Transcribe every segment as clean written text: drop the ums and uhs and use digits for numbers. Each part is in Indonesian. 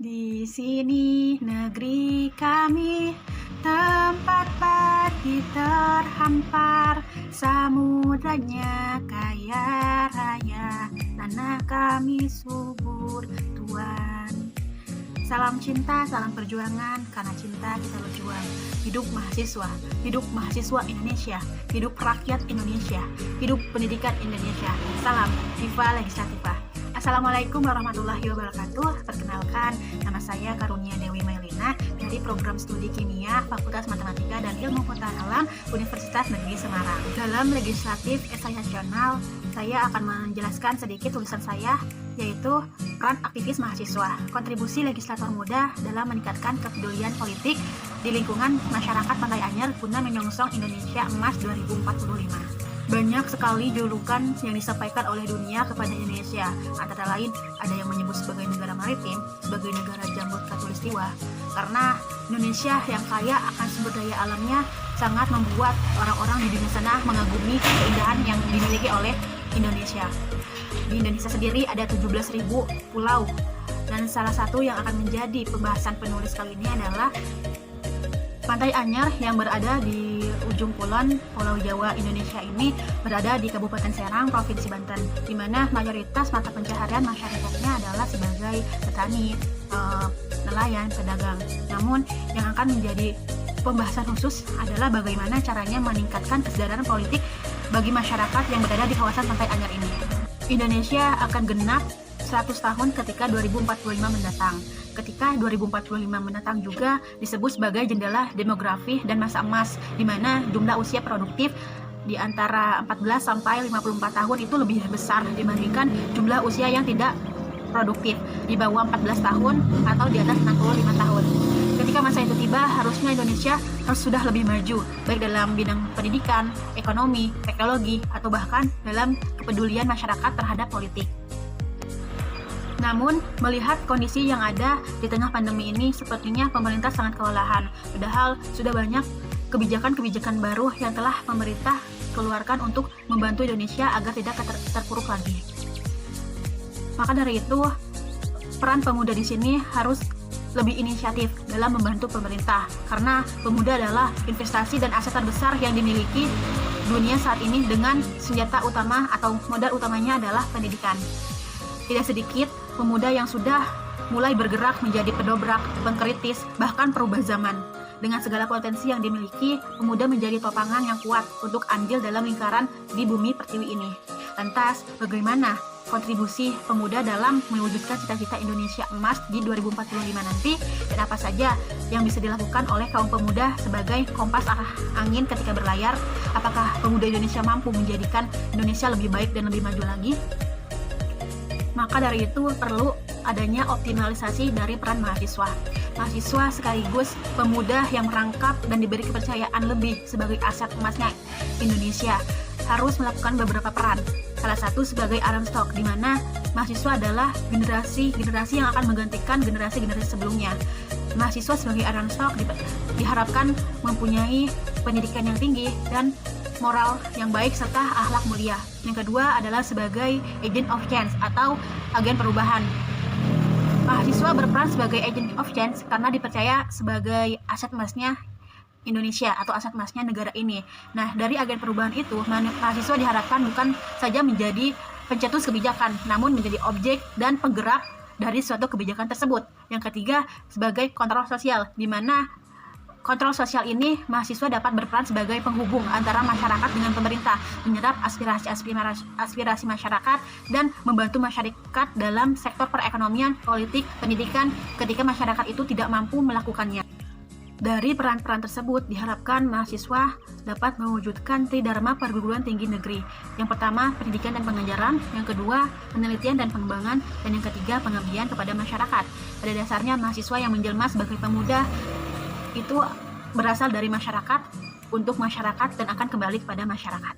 Di sini negeri kami, tempat pagi terhampar, samudanya kaya raya, tanah kami subur Tuhan. Salam cinta, salam perjuangan, karena cinta kita berjuang. Hidup mahasiswa Indonesia, hidup rakyat Indonesia, hidup pendidikan Indonesia. Salam Viva Legislativa. Assalamualaikum warahmatullahi wabarakatuh. Perkenalkan, nama saya Karunia Dewi Mailina dari Program Studi Kimia Fakultas Matematika dan Ilmu Pengetahuan Alam Universitas Negeri Semarang. Dalam legislatif esai nasional, saya akan menjelaskan sedikit tulisan saya, yaitu peran aktivis mahasiswa, kontribusi legislator muda dalam meningkatkan kepedulian politik di lingkungan masyarakat Pantai Anyer guna menyongsong Indonesia Emas 2045. Banyak sekali julukan yang disampaikan oleh dunia kepada Indonesia. Antara lain, ada yang menyebut sebagai negara maritim, sebagai negara jambut khatulistiwa. Karena Indonesia yang kaya akan sumber daya alamnya sangat membuat orang-orang di dunia sana mengagumi keindahan yang dimiliki oleh Indonesia. Di Indonesia sendiri ada 17.000 pulau. Dan salah satu yang akan menjadi pembahasan penulis kali ini adalah Pantai Anyer yang berada di ujung kulon Pulau Jawa Indonesia ini berada di Kabupaten Serang, Provinsi Banten, di mana mayoritas mata pencaharian masyarakatnya adalah sebagai petani, nelayan, pedagang. Namun yang akan menjadi pembahasan khusus adalah bagaimana caranya meningkatkan kesadaran politik bagi masyarakat yang berada di kawasan Pantai Anyer ini. Indonesia akan genap 100 tahun ketika 2045 mendatang. Ketika 2045 mendatang juga disebut sebagai jendela demografi dan masa emas, di mana jumlah usia produktif di antara 14 sampai 54 tahun itu lebih besar dibandingkan jumlah usia yang tidak produktif di bawah 14 tahun atau di atas 65 tahun. Ketika masa itu tiba, harusnya Indonesia harus sudah lebih maju, baik dalam bidang pendidikan, ekonomi, teknologi, atau bahkan dalam kepedulian masyarakat terhadap politik. Namun, melihat kondisi yang ada di tengah pandemi ini, sepertinya pemerintah sangat kewalahan. Padahal sudah banyak kebijakan-kebijakan baru yang telah pemerintah keluarkan untuk membantu Indonesia agar tidak terpuruk lagi. Maka dari itu, peran pemuda di sini harus lebih inisiatif dalam membantu pemerintah, karena pemuda adalah investasi dan aset terbesar yang dimiliki dunia saat ini, dengan senjata utama atau modal utamanya adalah pendidikan. Tidak sedikit pemuda yang sudah mulai bergerak menjadi pedobrak, pengkritis, bahkan perubah zaman. Dengan segala potensi yang dimiliki, pemuda menjadi topangan yang kuat untuk andil dalam lingkaran di bumi pertiwi ini. Lantas, bagaimana kontribusi pemuda dalam mewujudkan cita-cita Indonesia Emas di 2045 nanti, dan apa saja yang bisa dilakukan oleh kaum pemuda sebagai kompas arah angin ketika berlayar? Apakah pemuda Indonesia mampu menjadikan Indonesia lebih baik dan lebih maju lagi? Maka dari itu perlu adanya optimalisasi dari peran mahasiswa. Mahasiswa sekaligus pemuda yang merangkap dan diberi kepercayaan lebih sebagai aset emasnya Indonesia harus melakukan beberapa peran. Salah satu sebagai iron stock, di mana mahasiswa adalah generasi yang akan menggantikan generasi-generasi sebelumnya. Mahasiswa sebagai iron stock diharapkan mempunyai pendidikan yang tinggi dan moral yang baik serta akhlak mulia. Yang kedua adalah sebagai agent of change atau agen perubahan. Mahasiswa berperan sebagai agent of change karena dipercaya sebagai aset emasnya Indonesia atau aset emasnya negara ini. Nah, dari agen perubahan itu, mahasiswa diharapkan bukan saja menjadi pencetus kebijakan, namun menjadi objek dan penggerak dari suatu kebijakan tersebut. Yang ketiga, sebagai kontrol sosial, di mana kontrol sosial ini, mahasiswa dapat berperan sebagai penghubung antara masyarakat dengan pemerintah, menyerap aspirasi masyarakat, dan membantu masyarakat dalam sektor perekonomian, politik, pendidikan ketika masyarakat itu tidak mampu melakukannya. Dari peran-peran tersebut, diharapkan mahasiswa dapat mewujudkan tridharma perguruan tinggi negeri. Yang pertama, pendidikan dan pengajaran. Yang kedua, penelitian dan pengembangan. Dan yang ketiga, pengabdian kepada masyarakat. Pada dasarnya, mahasiswa yang menjelma sebagai pemuda itu berasal dari masyarakat, untuk masyarakat, dan akan kembali kepada masyarakat.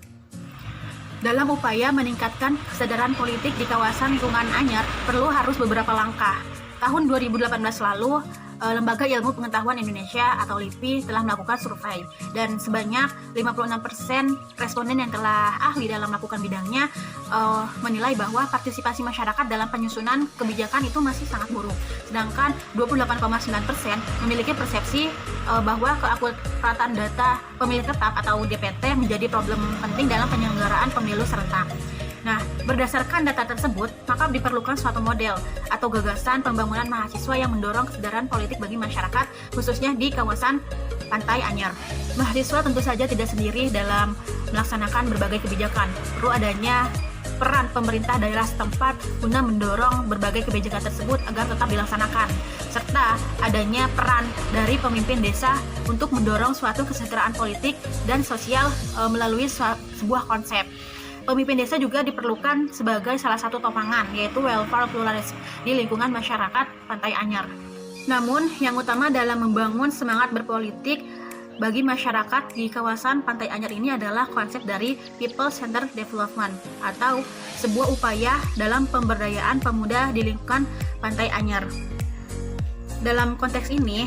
Dalam upaya meningkatkan kesadaran politik di kawasan Sungai Anyer, harus beberapa langkah. Tahun 2018 lalu, Lembaga Ilmu Pengetahuan Indonesia atau LIPI telah melakukan survei, dan sebanyak 56% responden yang telah ahli dalam melakukan bidangnya menilai bahwa partisipasi masyarakat dalam penyusunan kebijakan itu masih sangat buruk. Sedangkan 28,9% memiliki persepsi bahwa keakuratan data pemilih tetap atau DPT menjadi problem penting dalam penyelenggaraan pemilu serentak. Nah, berdasarkan data tersebut, maka diperlukan suatu model atau gagasan pembangunan mahasiswa yang mendorong kesadaran politik bagi masyarakat, khususnya di kawasan Pantai Anyer. Mahasiswa tentu saja tidak sendiri dalam melaksanakan berbagai kebijakan. Perlu adanya peran pemerintah daerah setempat guna mendorong berbagai kebijakan tersebut agar tetap dilaksanakan, serta adanya peran dari pemimpin desa untuk mendorong suatu kesejahteraan politik dan sosial melalui sebuah konsep. Pemimpin desa juga diperlukan sebagai salah satu topangan, yaitu welfare pluralism di lingkungan masyarakat Pantai Anyer. Namun, yang utama dalam membangun semangat berpolitik bagi masyarakat di kawasan Pantai Anyer ini adalah konsep dari People Centered Development atau sebuah upaya dalam pemberdayaan pemuda di lingkungan Pantai Anyer. Dalam konteks ini,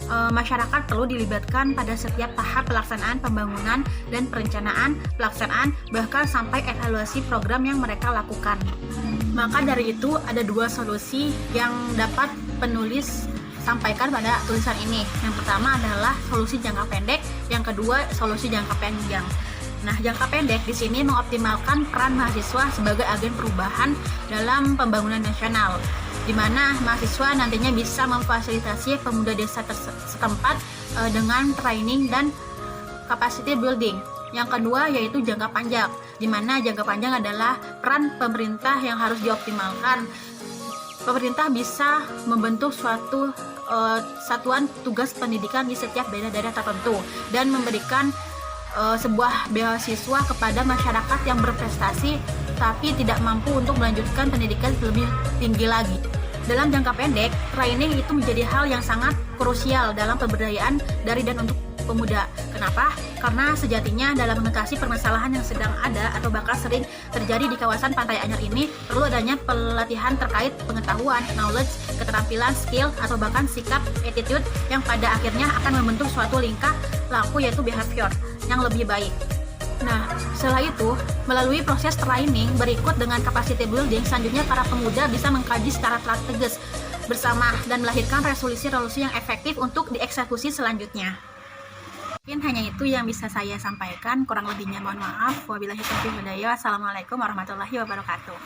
masyarakat perlu dilibatkan pada setiap tahap pelaksanaan pembangunan dan perencanaan, pelaksanaan, bahkan sampai evaluasi program yang mereka lakukan. Maka dari itu ada dua solusi yang dapat penulis sampaikan pada tulisan ini. Yang pertama adalah solusi jangka pendek, yang kedua solusi jangka panjang. Nah, jangka pendek di sini mengoptimalkan peran mahasiswa sebagai agen perubahan dalam pembangunan nasional, di mana mahasiswa nantinya bisa memfasilitasi pemuda desa setempat dengan training dan capacity building. Yang kedua yaitu jangka panjang, di mana jangka panjang adalah peran pemerintah yang harus dioptimalkan. Pemerintah bisa membentuk suatu satuan tugas pendidikan di setiap daerah-daerah tertentu dan memberikan sebuah beasiswa kepada masyarakat yang berprestasi tapi tidak mampu untuk melanjutkan pendidikan lebih tinggi lagi. Dalam jangka pendek, training itu menjadi hal yang sangat krusial dalam pemberdayaan dari dan untuk pemuda. Kenapa? Karena sejatinya dalam mengatasi permasalahan yang sedang ada atau bakal sering terjadi di kawasan Pantai Anyer ini, perlu adanya pelatihan terkait pengetahuan, knowledge, keterampilan, skill, atau bahkan sikap, attitude yang pada akhirnya akan membentuk suatu tingkah laku yaitu behavior yang lebih baik. Nah, setelah itu, melalui proses training berikut dengan capacity building, selanjutnya para pemuda bisa mengkaji secara strategis bersama dan melahirkan resolusi-resolusi yang efektif untuk dieksekusi selanjutnya. Mungkin hanya itu yang bisa saya sampaikan, kurang lebihnya mohon maaf. Wabillahi taufiq wal hidayah. Wassalamualaikum warahmatullahi wabarakatuh.